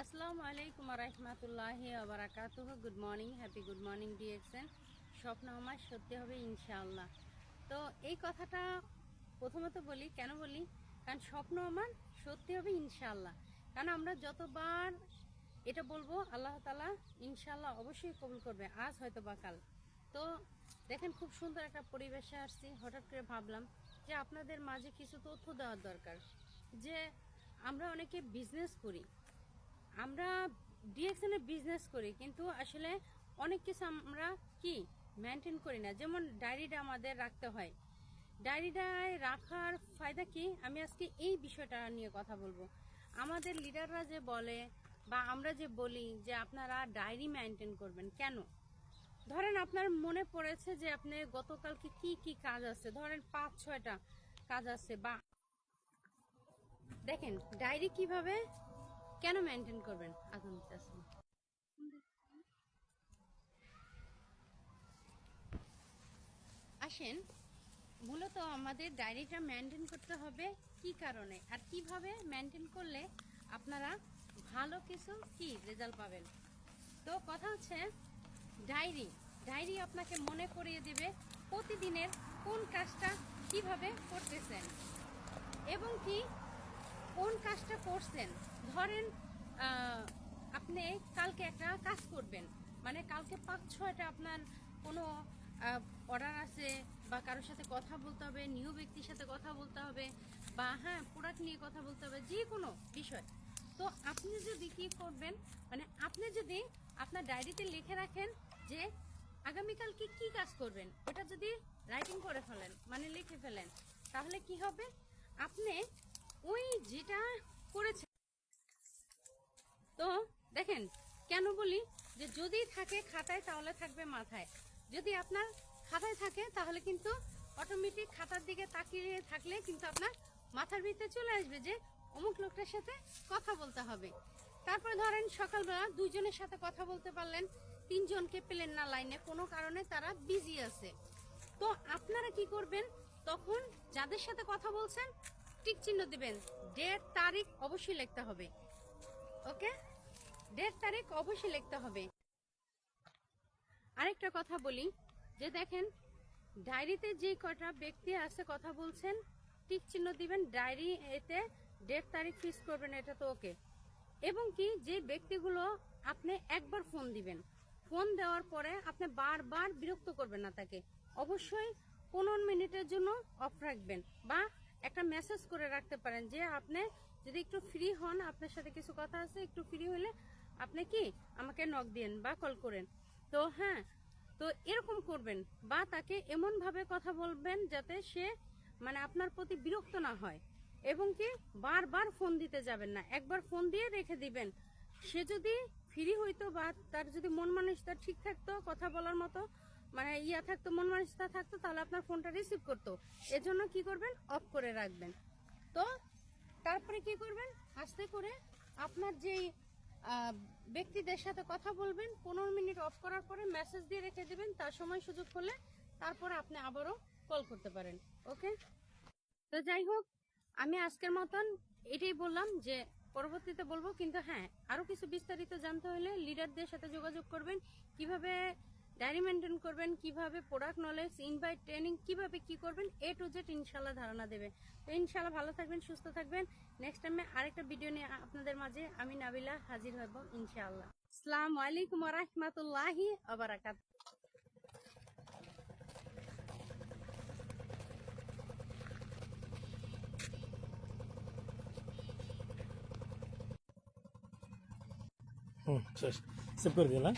আসসালামু আলাইকুম রহমতুল্লাহি ওবারাকাতুহু। Good morning DXN. স্বপ্ন আমার সত্যি হবে ইনশাআল্লাহ। তো এই কথাটা প্রথমত বলি, কেন বলি? কারণ স্বপ্ন আমার সত্যি হবে ইনশাআল্লাহ। কারণ আমরা যতবার এটা বলবো আল্লাহ তাআলা ইনশাআল্লাহ অবশ্যই কবুল করবে, আজ হয়তো বা কাল। তো দেখেন, খুব সুন্দর একটা পরিবেশে আসছি। হঠাৎ করে ভাবলাম যে আপনাদের মাঝে কিছু তথ্য দেওয়ার দরকার। যে আমরা অনেকে বিজনেস করি, আমরা ডিএক্সএন এর বিজনেস করি, কিন্তু আসলে অনেক কিছু আমরা কি মেনটেন করি না। যেমন ডায়েরিটা আমাদের রাখতে হয়। ডায়েরিটায় রাখার ফায়দা কি, আমি আজকে এই বিষয়টা নিয়ে কথা বলবো। আমাদের লিডাররা যে বলে বা আমরা যে বলি যে আপনারা ডায়েরি মেনটেন করবেন, কেন? ধরেন আপনার মনে পড়েছে যে আপনি গতকালকে কি কি কাজ আছে, ধরেন 5-6টা কাজ আছে, বা দেখেন ডায়েরি কিভাবে কেন মেনটেন করবেন। আসেন, মূলত আমাদের ডায়েরিটা মেনটেন করতে হবে কি কারণে আর কিভাবে মেনটেন করলে আপনারা ভালো কিছু কি রেজাল্ট পাবেন। তো কথা হচ্ছে, ডায়েরি ডায়েরি আপনাকে মনে করিয়ে দিবে প্রতিদিনের কোন কাজটা কিভাবে করতেছেন এবং কি কোন কাজটা করছেন। ধরেন আপনি কালকে একটা কাজ করবেন, মানে কালকে 5-6টা আপনার কোনো অর্ডার আছে, বা কারোর সাথে কথা বলতে হবে, নিউ ব্যক্তির সাথে কথা বলতে হবে, বা হ্যাঁ প্রোডাক্ট নিয়ে কথা বলতে হবে, যে কোনো বিষয়। তো আপনি যদি কি করবেন, মানে আপনি যদি আপনার ডায়েরিতে লিখে রাখেন যে আগামীকালকে কি কাজ করবেন, ওটা যদি রাইটিং করে ফেলেন, মানে লিখে ফেলেন, তাহলে কি হবে, আপনি ওই যেটা করেছেন। তো দেখেন, কেন বলি যে যদি থাকে খাতায় তাহলে থাকবে মাথায়। যদি আপনার খাতায় থাকে তাহলে কিন্তু অটোমেটিক খাতার দিকে তাকিয়ে থাকলে কিন্তু আপনার মাথার ভিতরে চলে আসবে যে অমুক লোকটার সাথে কথা বলতে হবে। তারপরে ধরেন সকালবেলা 2জনের সাথে কথা বলতে পারলেন, 3জনকে পেলেন না লাইনে, কোনো কারণে তারা বিজি আছে। তো আপনারা কি করবেন, তখন যাদের সাথে কথা বলছেন টিক চিহ্ন দিবেন, ডেট তারিখ অবশ্যই লিখতে হবে। ওকে, ডেট তারিখ অবশ্যই লিখতে হবে। আরেকটা কথা বলি, যে দেখেন ডায়েরিতে যে কটা ব্যক্তি আছে কথা বলছেন টিক চিহ্ন দিবেন, ডায়েরি এতে ডেট তারিখ ফিক্স করবেন, এটা তো ওকে। এবং কি যে ব্যক্তিগুলো আপনি একবার ফোন দিবেন, ফোন দেওয়ার পরে আপনি বারবার বিরক্ত করবেন না তাকে, অবশ্যই 15 মিনিটের জন্য অফ রাখবেন, বা একটা মেসেজ করে রাখতে পারেন যে আপনি যদি একটু ফ্রি হন, আপনার সাথে কিছু কথা আছে, একটু ফ্রি হলে আপনি কি আমাকে নক দিন বা কল করেন। তো হ্যাঁ, তো এরকম করবেন, বা তাকে এমন ভাবে কথা বলবেন যাতে সে মানে আপনার প্রতি বিরক্ত না হয়। এবং কি বারবার ফোন দিতে যাবেন না, একবার ফোন দিয়ে রেখে দিবেন। সে যদি ফ্রি হইতো বা তার যদি মন মানসিকতা ঠিক থাকতো, কথা বলার মতো মানে থাকতো, মন মানসিকতা থাকতো, তাহলে আপনার ফোনটা রিসিভ করতো। এজন্য কি করবেন, অফ করে রাখবেন। তো তারপরে কি করবেন, আস্তে করে আপনার যেই ব্যক্তিদের সাথে কথা বলবেন 15 মিনিট অফ করার পরে মেসেজ দিয়ে রেখে দেবেন, তার সময় সুযোগ হলে তারপরে আপনি আবারও কল করতে পারেন। ওকে, তো যাই হোক, আমি আজকের মতন এটাই বললাম, যে পরবর্তীতে বলবো। কিন্তু হ্যাঁ, আরো কিছু বিস্তারিত জানতে হলে লিডারদের সাথে যোগাযোগ করবেন, কিভাবে ডায়েরি মেনটেন করবেন, কিভাবে প্রোডাক্ট নলেজ, ইনভাইট ট্রেনিং, কিভাবে কি করবেন, A to Z ইনশাল্লাহ ধারণা দেবে। তো ইনশাল্লাহ ভালো থাকবেন, সুস্থ থাকবেন। নেক্সট টাইমে আরেকটা ভিডিও নিয়ে আপনাদের মাঝে আমি নাবিলা হাজির হব ইনশাআল্লাহ। আসসালামু আলাইকুম ওয়া রাহমাতুল্লাহি ওয়া বারাকাতুহু। শেষ সেভ করে দিলাম।